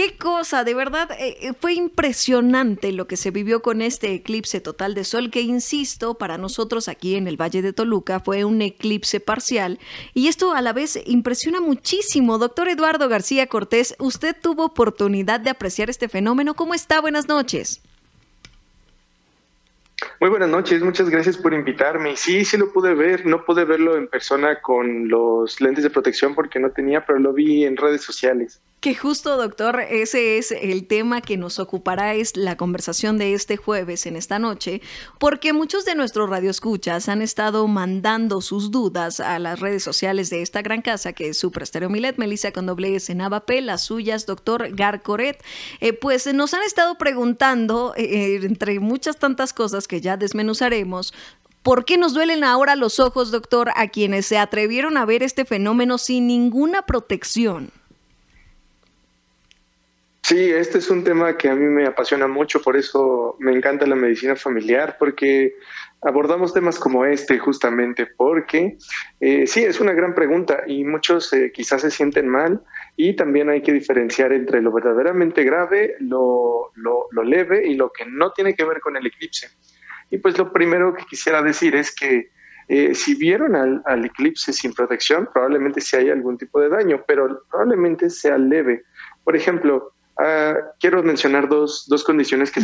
Qué cosa, de verdad, fue impresionante lo que se vivió con este eclipse total de sol, que insisto, para nosotros aquí en el Valle de Toluca fue un eclipse parcial y esto a la vez impresiona muchísimo. Doctor Eduardo García Cortés, usted tuvo oportunidad de apreciar este fenómeno. ¿Cómo está? Buenas noches. Muy buenas noches, muchas gracias por invitarme. Y sí, sí lo pude ver, no pude verlo en persona con los lentes de protección porque no tenía, pero lo vi en redes sociales. Que justo, doctor, ese es el tema que nos ocupará, es la conversación de este jueves en esta noche, porque muchos de nuestros radioescuchas han estado mandando sus dudas a las redes sociales de esta gran casa que es Super Estéreo Milet, Melissa con doble S en Navape, las suyas, doctor Garcoret. Pues nos han estado preguntando, entre muchas tantas cosas que ya desmenuzaremos, ¿por qué nos duelen ahora los ojos, doctor, a quienes se atrevieron a ver este fenómeno sin ninguna protección? Sí, este es un tema que a mí me apasiona mucho, por eso me encanta la medicina familiar, porque abordamos temas como este justamente, porque sí, es una gran pregunta y muchos quizás se sienten mal y también hay que diferenciar entre lo verdaderamente grave, lo leve y lo que no tiene que ver con el eclipse. Y pues lo primero que quisiera decir es que si vieron al eclipse sin protección, probablemente sí hay algún tipo de daño, pero probablemente sea leve. Por ejemplo, quiero mencionar dos condiciones que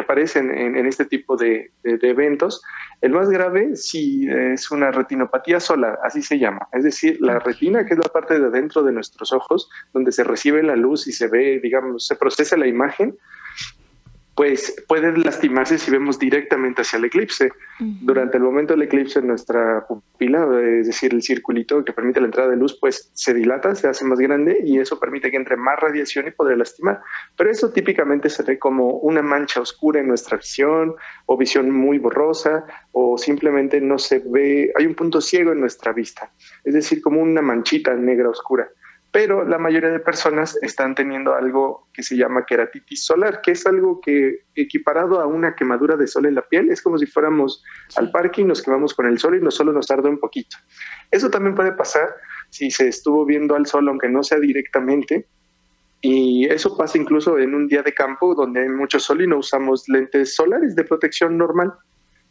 aparecen en este tipo de eventos. El más grave sí es una retinopatía solar, así se llama. Es decir, la retina, que es la parte de adentro de nuestros ojos, donde se recibe la luz y se ve, digamos, se procesa la imagen, pues puede lastimarse si vemos directamente hacia el eclipse. Durante el momento del eclipse, nuestra pupila, es decir, el circulito que permite la entrada de luz, pues se dilata, se hace más grande y eso permite que entre más radiación y podría lastimar. Pero eso típicamente se ve como una mancha oscura en nuestra visión o visión muy borrosa o simplemente no se ve, hay un punto ciego en nuestra vista, es decir, como una manchita negra oscura. Pero la mayoría de personas están teniendo algo que se llama queratitis solar, que es algo que equiparado a una quemadura de sol en la piel, es como si fuéramos al parque y nos quemamos con el sol y solo nos arde un poquito. Eso también puede pasar si se estuvo viendo al sol, aunque no sea directamente, y eso pasa incluso en un día de campo donde hay mucho sol y no usamos lentes solares de protección normal.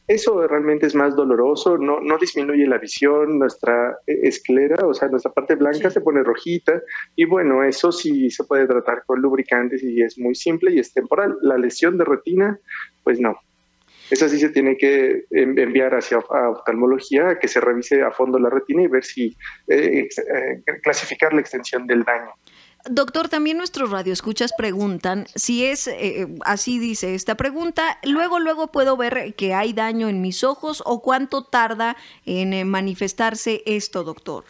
Eso realmente es más doloroso, no disminuye la visión, nuestra esclera, o sea, nuestra parte blanca se pone rojita y bueno, eso sí se puede tratar con lubricantes y es muy simple y es temporal. La lesión de retina, pues no. Esa sí se tiene que enviar hacia oftalmología, que se revise a fondo la retina y ver si clasificar la extensión del daño. Doctor, también nuestros radioescuchas preguntan si es, así dice esta pregunta, luego puedo ver que hay daño en mis ojos o cuánto tarda en manifestarse esto, doctor.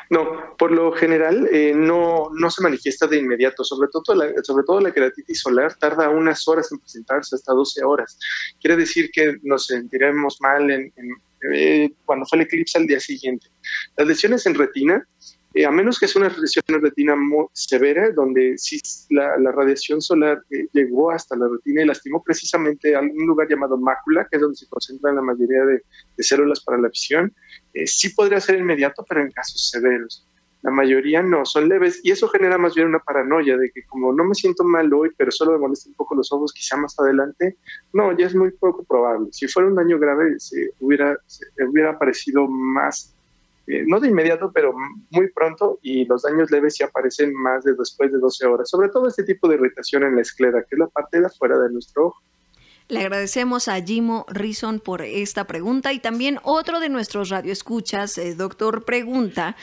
No, por lo general no se manifiesta de inmediato, sobre todo la queratitis solar tarda unas horas en presentarse, hasta 12 horas. Quiere decir que nos sentiremos mal cuando fue el eclipse al día siguiente. Las lesiones en retina, a menos que sea una lesión en retina muy severa, donde sí la radiación solar llegó hasta la retina y lastimó precisamente a un lugar llamado mácula, que es donde se concentran la mayoría de células para la visión, sí podría ser inmediato, pero en casos severos. La mayoría no, son leves y eso genera más bien una paranoia de que como no me siento mal hoy, pero solo me molesta un poco los ojos, quizá más adelante, no, ya es muy poco probable. Si fuera un daño grave, hubiera aparecido más, no de inmediato, pero muy pronto, y los daños leves sí aparecen más de después de 12 horas, sobre todo este tipo de irritación en la esclera, que es la parte de afuera de nuestro ojo. Le agradecemos a Jimo Rison por esta pregunta y también otro de nuestros radioescuchas, doctor, pregunta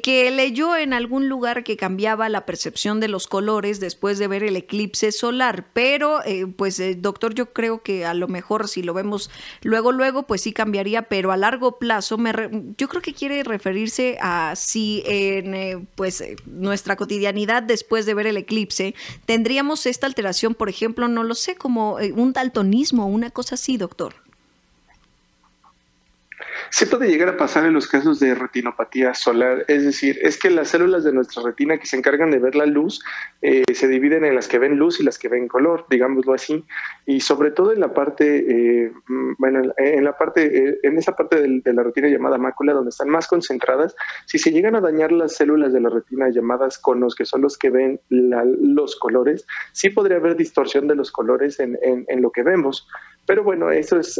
que leyó en algún lugar que cambiaba la percepción de los colores después de ver el eclipse solar, pero doctor, yo creo que a lo mejor si lo vemos luego, pues sí cambiaría, pero a largo plazo yo creo que quiere referirse a si en nuestra cotidianidad después de ver el eclipse tendríamos esta alteración, por ejemplo, no lo sé, como un daltonismo, una cosa así, doctor. Sí puede llegar a pasar en los casos de retinopatía solar, es decir, es que las células de nuestra retina que se encargan de ver la luz se dividen en las que ven luz y las que ven color, digámoslo así, y sobre todo en la parte, en esa parte de la retina llamada mácula, donde están más concentradas, si se llegan a dañar las células de la retina llamadas conos, que son los que ven los colores, sí podría haber distorsión de los colores en lo que vemos. Pero bueno, eso es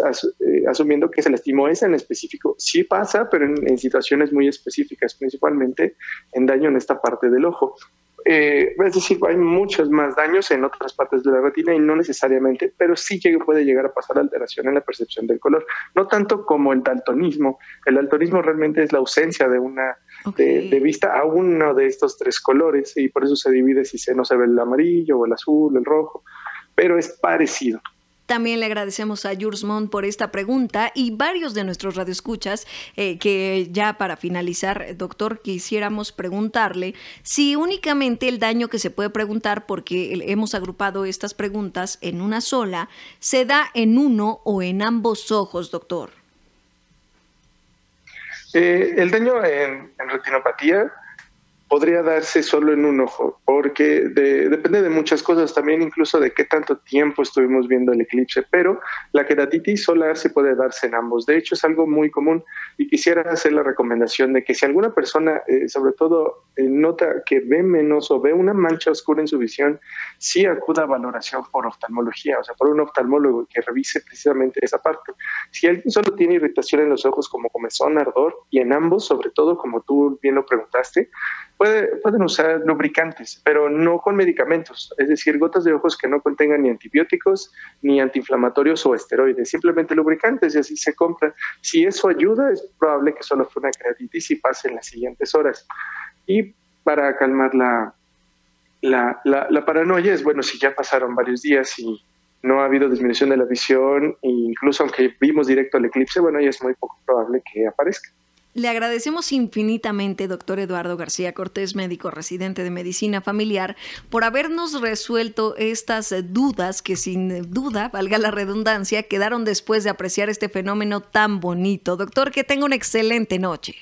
asumiendo que se lastimó esa en específico. Sí pasa, pero en situaciones muy específicas, principalmente en daño en esta parte del ojo. Es decir, hay muchos más daños en otras partes de la retina y no necesariamente, pero sí que puede llegar a pasar alteración en la percepción del color. No tanto como el daltonismo. El daltonismo realmente es la ausencia de de vista a uno de estos tres colores y por eso se divide si no se ve el amarillo o el azul, el rojo, pero es parecido. También le agradecemos a Jules Mont por esta pregunta y varios de nuestros radioescuchas que ya para finalizar, doctor, quisiéramos preguntarle si únicamente el daño que se puede preguntar, porque hemos agrupado estas preguntas en una sola, se da en uno o en ambos ojos, doctor. El daño en retinopatía podría darse solo en un ojo, porque depende de muchas cosas, también incluso de qué tanto tiempo estuvimos viendo el eclipse, pero la queratitis solar sí puede darse en ambos. De hecho, es algo muy común y quisiera hacer la recomendación de que si alguna persona, sobre todo, nota que ve menos o ve una mancha oscura en su visión, sí acuda a valoración por oftalmología, o sea, por un oftalmólogo que revise precisamente esa parte. Si alguien solo tiene irritación en los ojos como comezón, ardor, y en ambos, sobre todo, como tú bien lo preguntaste, pueden usar lubricantes, pero no con medicamentos, es decir, gotas de ojos que no contengan ni antibióticos, ni antiinflamatorios o esteroides, simplemente lubricantes y así se compran. Si eso ayuda, es probable que solo fue una queratitis y pase en las siguientes horas. Y para calmar la paranoia es, bueno, si ya pasaron varios días y no ha habido disminución de la visión, e incluso aunque vimos directo el eclipse, bueno, ya es muy poco probable que aparezca. Le agradecemos infinitamente, doctor Eduardo García Cortés, médico residente de Medicina Familiar, por habernos resuelto estas dudas que sin duda, valga la redundancia, quedaron después de apreciar este fenómeno tan bonito. Doctor, que tenga una excelente noche.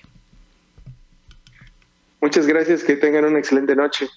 Muchas gracias, que tengan una excelente noche.